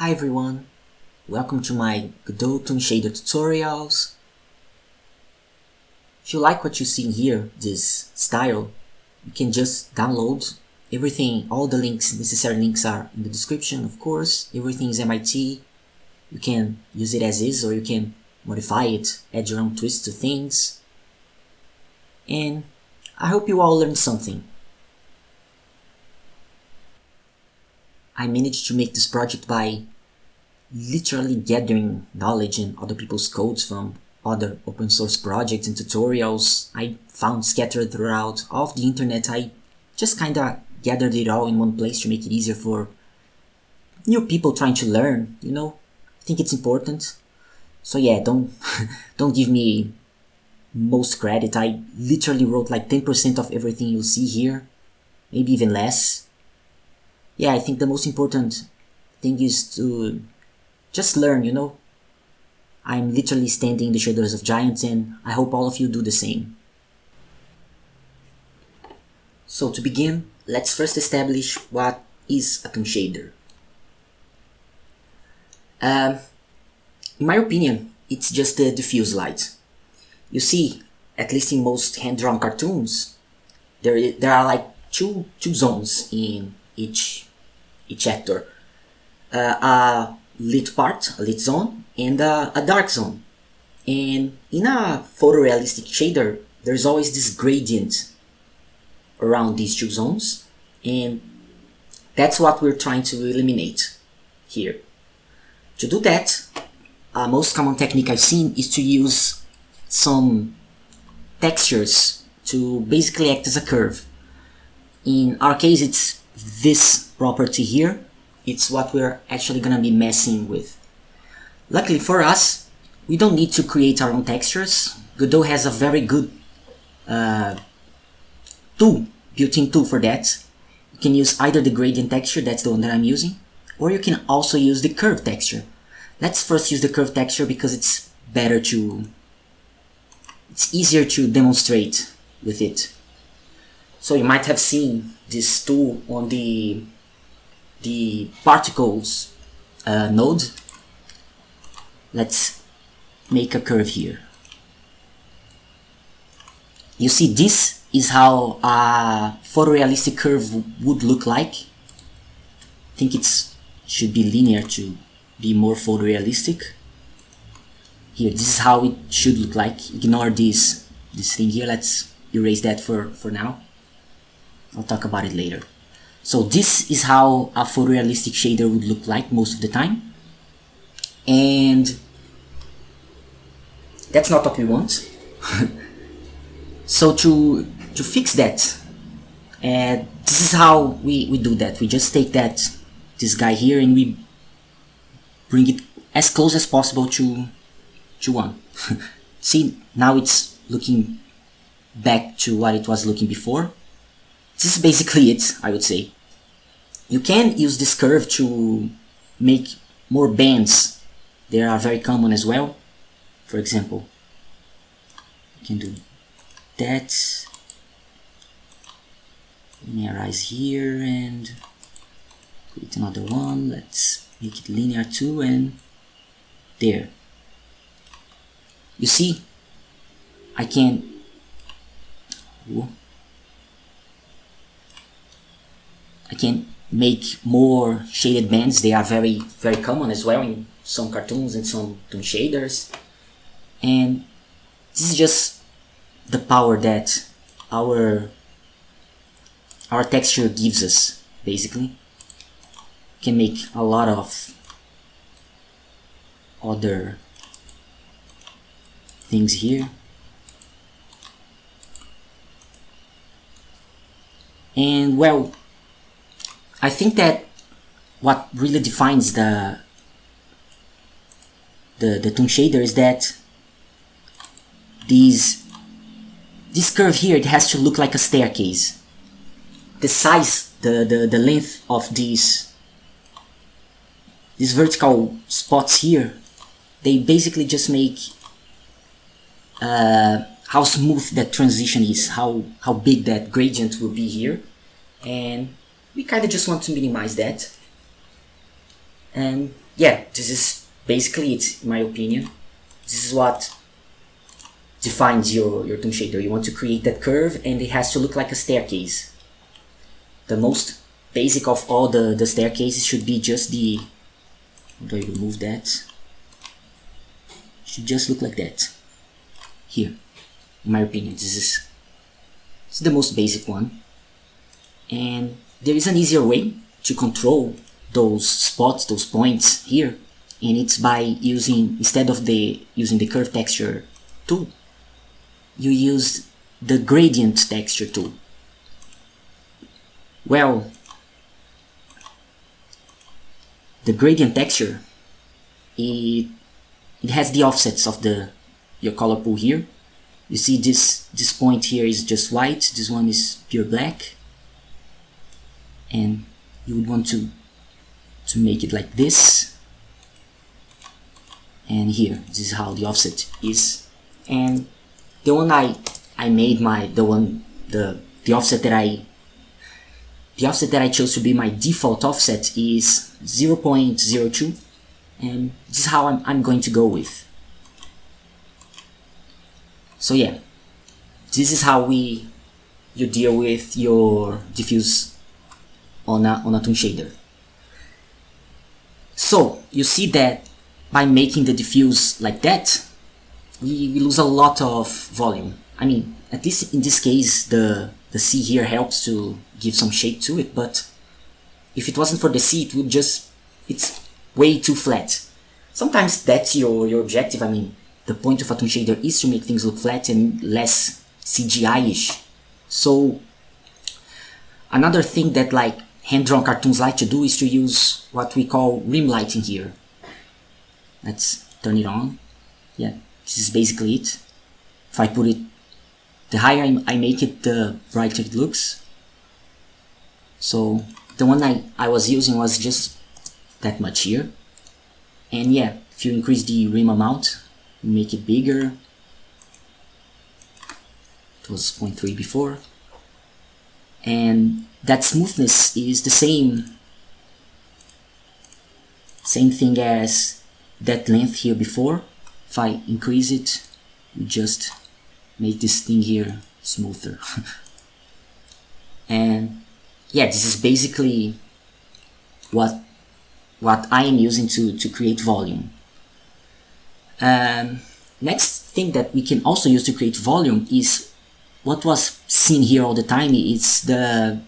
Hi everyone, welcome to my Godot Toon shader tutorials. If you like what you see here, this style, you can just download everything. All the necessary links are in the description, of course. Everything is MIT. You can use it as is or you can modify it, add your own twist to things. And I hope you all learned something. I managed to make this project by literally gathering knowledge and other people's codes from other open source projects and tutorials I found scattered throughout all of the internet. I just kinda gathered it all in one place to make it easier for new people trying to learn, you know? I think it's important. So yeah, don't don't give me most credit. I literally wrote like 10% of everything you'll see here, maybe even less. Yeah, I think the most important thing is to just learn, you know? I'm literally standing in the shoulders of giants and I hope all of you do the same. So to begin, let's first establish what is a Toon shader. In my opinion, it's just a diffuse light. You see, at least in most hand-drawn cartoons, there are like two zones in each actor. A lit part, a lit zone, and a dark zone. And in a photorealistic shader, there's always this gradient around these two zones, and that's what we're trying to eliminate here. To do that, most common technique I've seen is to use some textures to basically act as a curve. In our case, it's this property here. It's what we're actually gonna be messing with. Luckily for us, we don't need to create our own textures. Godot has a very good built-in tool for that. You can use either the gradient texture, that's the one that I'm using, or you can also use the curve texture. Let's first use the curve texture because it's easier to demonstrate with it. So you might have seen this tool on the particles node. Let's make a curve here. You see, this is how a photorealistic curve would look like. I think it should be linear to be more photorealistic. Here, this is how it should look like. Ignore this thing here. Let's erase that for now. I'll talk about it later. So this is how a photorealistic shader would look like most of the time. And that's not what we want. So to fix that, this is how we do that. We just take this guy here and we bring it as close as possible to 1. See, now it's looking back to what it was looking before. This is basically it, I would say. You can use this curve to make more bands. They are very common as well. For example, you can do that. Linearize here and create another one. Let's make it linear too, and there. You see, I can make more shaded bands. They are very, very common as well in some cartoons and some Toon shaders. And this is just the power that our texture gives us, basically. You can make a lot of other things here. And well, I think that what really defines the Toon shader is that this curve here, it has to look like a staircase. The size, the length of these vertical spots here, they basically just make how smooth that transition is, how big that gradient will be here, and we kind of just want to minimize that. And yeah, this is basically it, in my opinion. This is what defines your Toon shader. You want to create that curve and it has to look like a staircase. The most basic of all the staircases should be just the, how do I remove that? Should just look like that. Here, in my opinion, this is the most basic one. And there is an easier way to control those spots, those points here, and it's by using, instead of using the curve texture tool, you use the gradient texture tool. Well, the gradient texture, it has the offsets of your color pool here. You see this point here is just white, this one is pure black, and you would want to make it like this, and here, this is how the offset is. And the one I made the offset that I chose to be my default offset is 0.02, and this is how I'm going to go with. So yeah, this is how you deal with your diffuse on a Toon shader. So you see that by making the diffuse like that, we lose a lot of volume. I mean, at least in this case, the C here helps to give some shape to it, but if it wasn't for the C, it's way too flat. Sometimes that's your objective. I mean, the point of a Toon shader is to make things look flat and less CGI-ish. So another thing that like hand-drawn cartoons like to do is to use what we call rim lighting here. Let's turn it on. Yeah, this is basically it. If I put it, the higher I make it, the brighter it looks. So the one I was using was just that much here. And yeah, if you increase the rim amount, make it bigger. It was 0.3 before. And that smoothness is the same thing as that length here before. If I increase it, you just make this thing here smoother. And yeah, this is basically what I am using to create volume. Next thing that we can also use to create volume is what was seen here all the time. It's the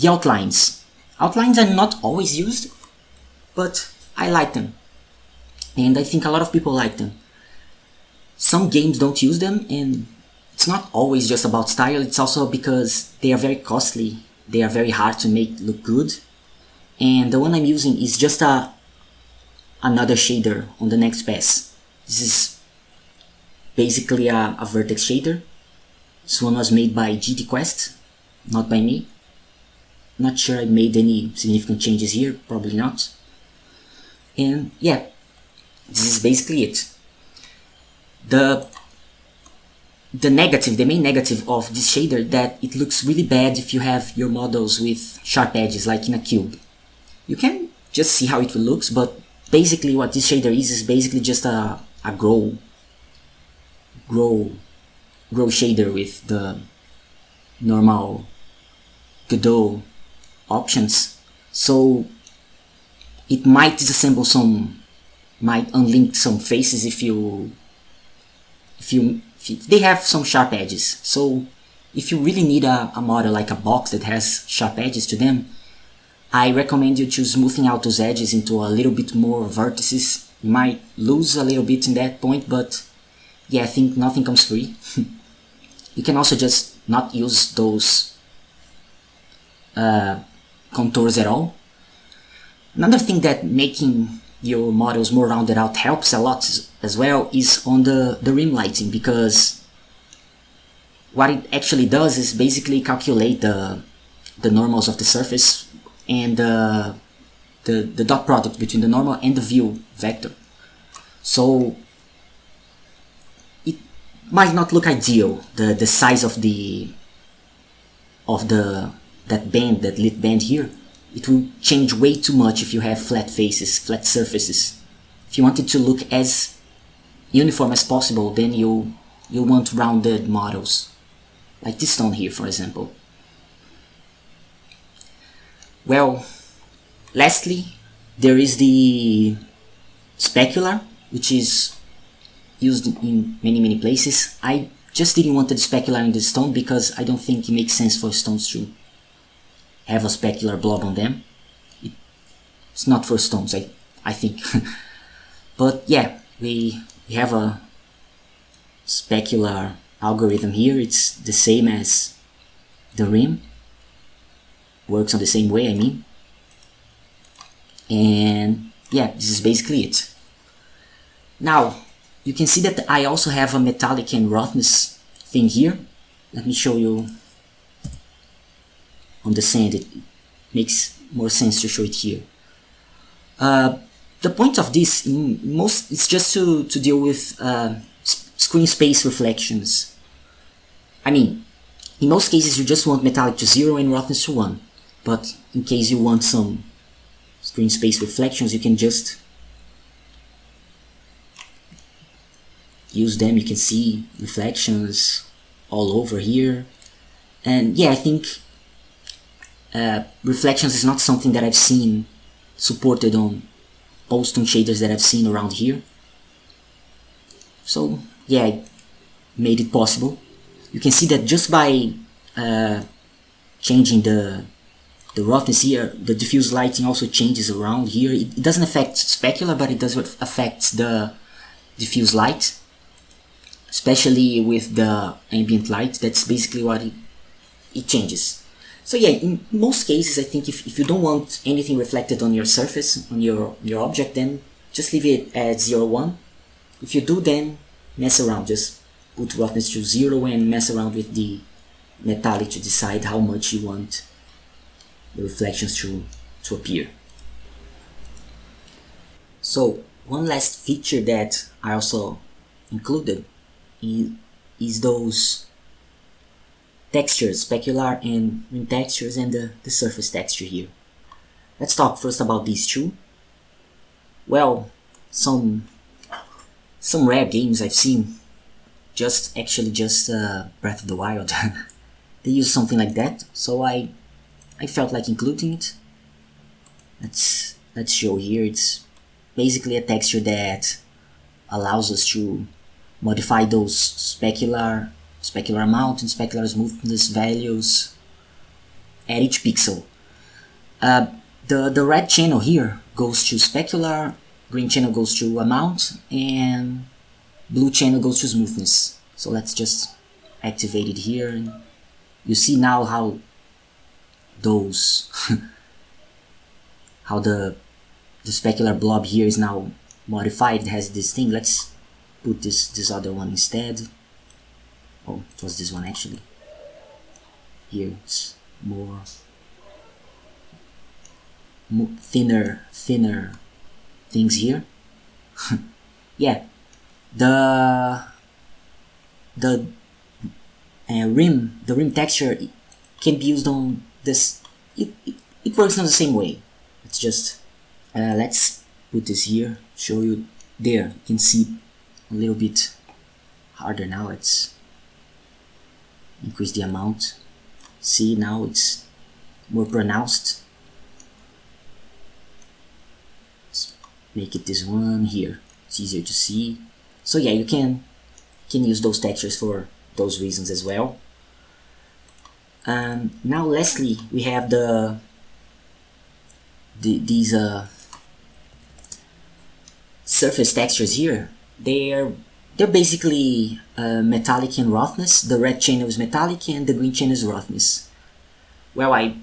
outlines. Outlines are not always used, but I like them, and I think a lot of people like them. Some games don't use them, and it's not always just about style, it's also because they are very costly, they are very hard to make look good. And the one I'm using is just another shader on the next pass. This is basically a vertex shader. This one was made by GT Quest, not by me. Not sure I made any significant changes here, probably not. And yeah, this is basically it. The main negative of this shader, that it looks really bad if you have your models with sharp edges like in a cube. You can just see how it looks, but basically what this shader is basically just a grow shader with the normal Godot options. So it might disassemble might unlink some faces if they have some sharp edges. So if you really need a model like a box that has sharp edges to them, I recommend you to smoothing out those edges into a little bit more vertices. You might lose a little bit in that point, but yeah, I think nothing comes free. You can also just not use those contours at all. Another thing that making your models more rounded out helps a lot as well is on the rim lighting, because what it actually does is basically calculate the normals of the surface and the dot product between the normal and the view vector. So it might not look ideal, the size of that lit band here, it will change way too much if you have flat faces, flat surfaces. If you want it to look as uniform as possible, then you want rounded models, like this stone here, for example. Well, lastly, there is the specular, which is used in many places. I just didn't want the specular in the stone because I don't think it makes sense for stones to have a specular blob on them. It's not for stones, I think. But yeah, we have a specular algorithm here. It's the same as the rim. Works on the same way, I mean. And yeah, this is basically it. Now, you can see that I also have a metallic and roughness thing here. Let me show you on the sand. It makes more sense to show it here. The point of this, it's just to deal with screen space reflections. I mean, in most cases you just want metallic to 0 and roughness to 1. But in case you want some screen space reflections, you can just use them. You can see reflections all over here. And yeah, I think reflections is not something that I've seen supported on most Toon shaders that I've seen around here. So yeah, I made it possible. You can see that just by changing the roughness here, the diffuse lighting also changes around here. It doesn't affect specular, but it does affect the diffuse light, especially with the ambient light. That's basically what it changes. So yeah, in most cases, I think if you don't want anything reflected on your surface, on your object, then just leave it at 0, 1. If you do, then mess around. Just put roughness to 0 and mess around with the metallic to decide how much you want the reflections to appear. So one last feature that I also included is those textures, specular and rim textures, and the surface texture here. Let's talk first about these two. Well, some rare games I've seen, just Breath of the Wild, they use something like that, so I felt like including it. Let's show here. It's basically a texture that allows us to modify those specular amount and specular smoothness values at each pixel. The red channel here goes to specular, green channel goes to amount, and blue channel goes to smoothness. So let's just activate it here, and you see now how those how the specular blob here is now modified. It has this thing. Let's put this other one instead. Oh, it was this one actually. Here it's more thinner things here. Yeah, the rim texture can be used on this. It works in the same way. It's just let's put this here, show you there. You can see a little bit harder now. Let's increase the amount. See, now it's more pronounced. Let's make it this one here. It's easier to see. So yeah, you can use those textures for those reasons as well. Now lastly, we have these surface textures here. They're basically metallic and roughness. The red channel is metallic and the green channel is roughness. Well, I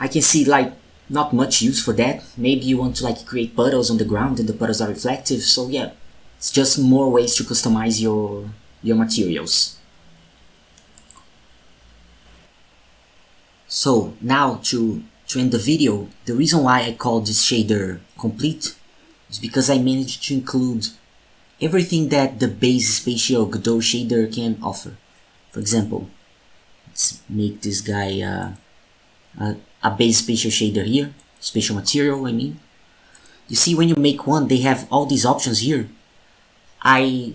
can see like not much use for that. Maybe you want to like create puddles on the ground and the puddles are reflective. So yeah, it's just more ways to customize your materials. So now to end the video, the reason why I call this shader complete is because I managed to include everything that the base spatial Godot shader can offer. For example, let's make this guy a a base spatial shader here, spatial material I mean. You see when you make one, they have all these options here. I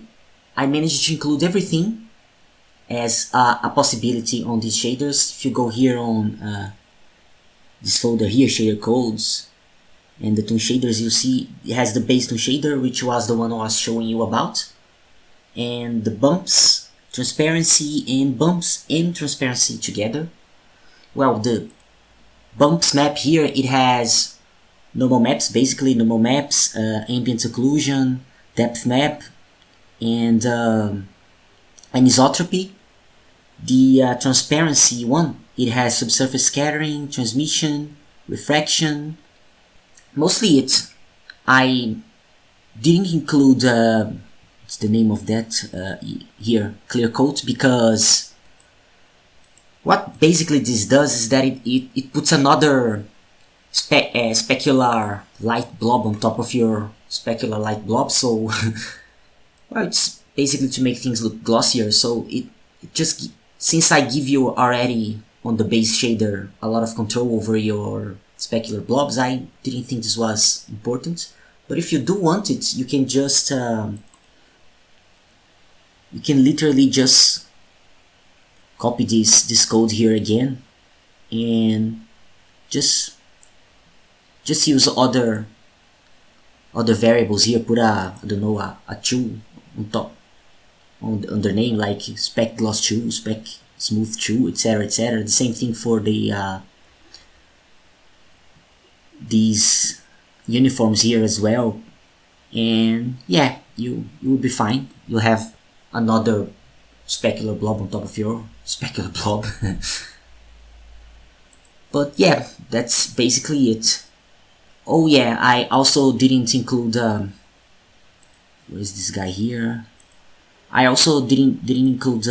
managed to include everything as a possibility on these shaders. If you go here on this folder here, shader codes, and the Toon shaders, you see it has the base Toon shader, which was the one I was showing you about, and the bumps, transparency, and bumps and transparency together. Well, the bumps map here, it has normal maps, basically normal maps, ambient occlusion, depth map, and anisotropy. The transparency one, it has subsurface scattering, transmission, refraction. Mostly I didn't include what's the name of that here, clear coat, because what basically this does is that it puts another specular light blob on top of your specular light blob, so well, it's basically to make things look glossier. So it just, since I give you already on the base shader a lot of control over your specular blobs, I didn't think this was important. But if you do want it, you can just you can literally just copy this code here again and just use other variables here. Put I don't know, a 2 on top on their name, like spec gloss 2, spec smooth 2, etc, etc. The same thing for the these uniforms here as well, and yeah, you will be fine. You'll have another specular blob on top of your specular blob. But yeah, that's basically it. Oh yeah, I also didn't include where is this guy here? I also didn't include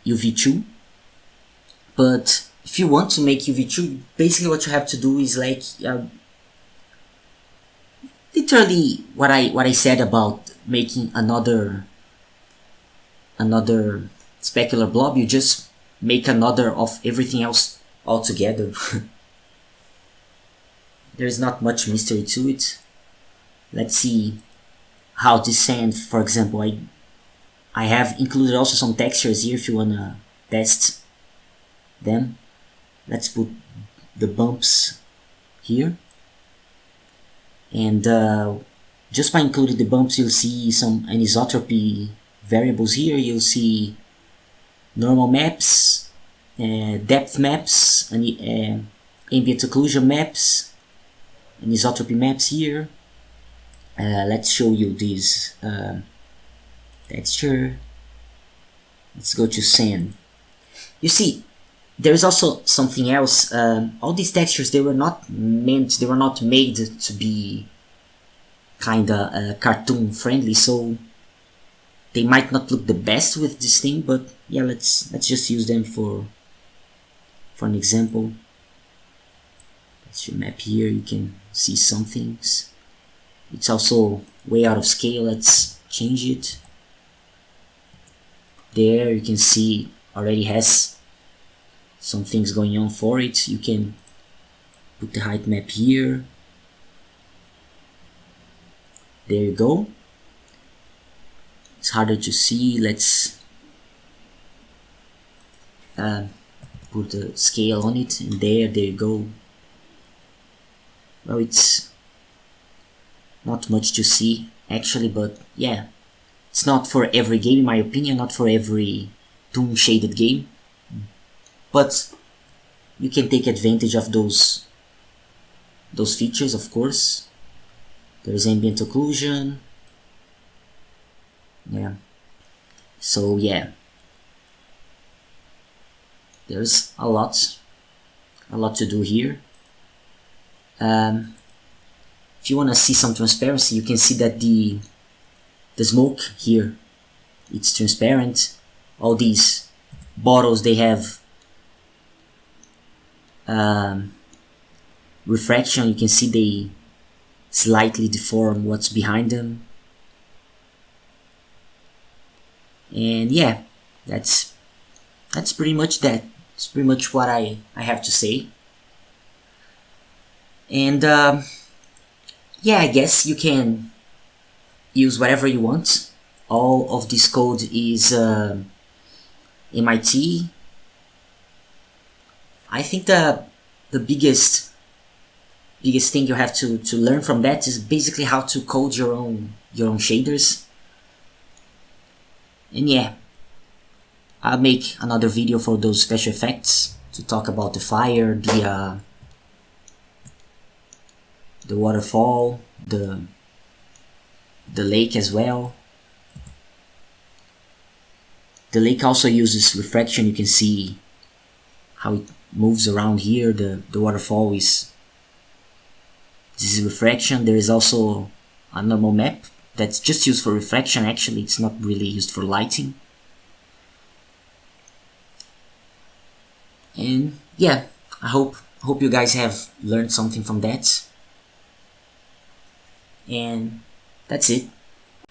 UV2, but if you want to make UV2, basically what you have to do is like literally what I said about making another specular blob. You just make another of everything else all together. There's not much mystery to it. Let's see how this sand, for example, I have included also some textures here if you wanna test them. Let's put the bumps here, and just by including the bumps, you'll see some anisotropy variables here. You'll see normal maps, depth maps, and ambient occlusion maps, anisotropy maps here. Let's show you this texture. Let's go to sand. You see, there's also something else. All these textures, they were not made to be kinda cartoon friendly, so they might not look the best with this thing. But yeah, let's just use them for an example. That's your map here. You can see some things. It's also way out of scale. Let's change it. There you can see already has some things going on for it. You can put the height map here. There you go. It's harder to see. Let's put the scale on it, and there you go. Well, it's not much to see actually, but yeah, it's not for every game in my opinion, not for every Toon shaded game, but you can take advantage of those features, of course. There's ambient occlusion, yeah, so yeah, there's a lot to do here. If you want to see some transparency, you can see that the smoke here, it's transparent. All these bottles, they have refraction. You can see they slightly deform what's behind them. And yeah, that's pretty much that. It's pretty much what I have to say. And yeah, I guess you can use whatever you want. All of this code is MIT. I think the biggest thing you have to learn from that is basically how to code your own shaders. And yeah, I'll make another video for those special effects to talk about the fire, the waterfall, the lake as well. The lake also uses refraction. You can see how it moves around here. The waterfall is, this is refraction. There is also a normal map that's just used for reflection. Actually, it's not really used for lighting. And yeah, I hope you guys have learned something from that. And that's it.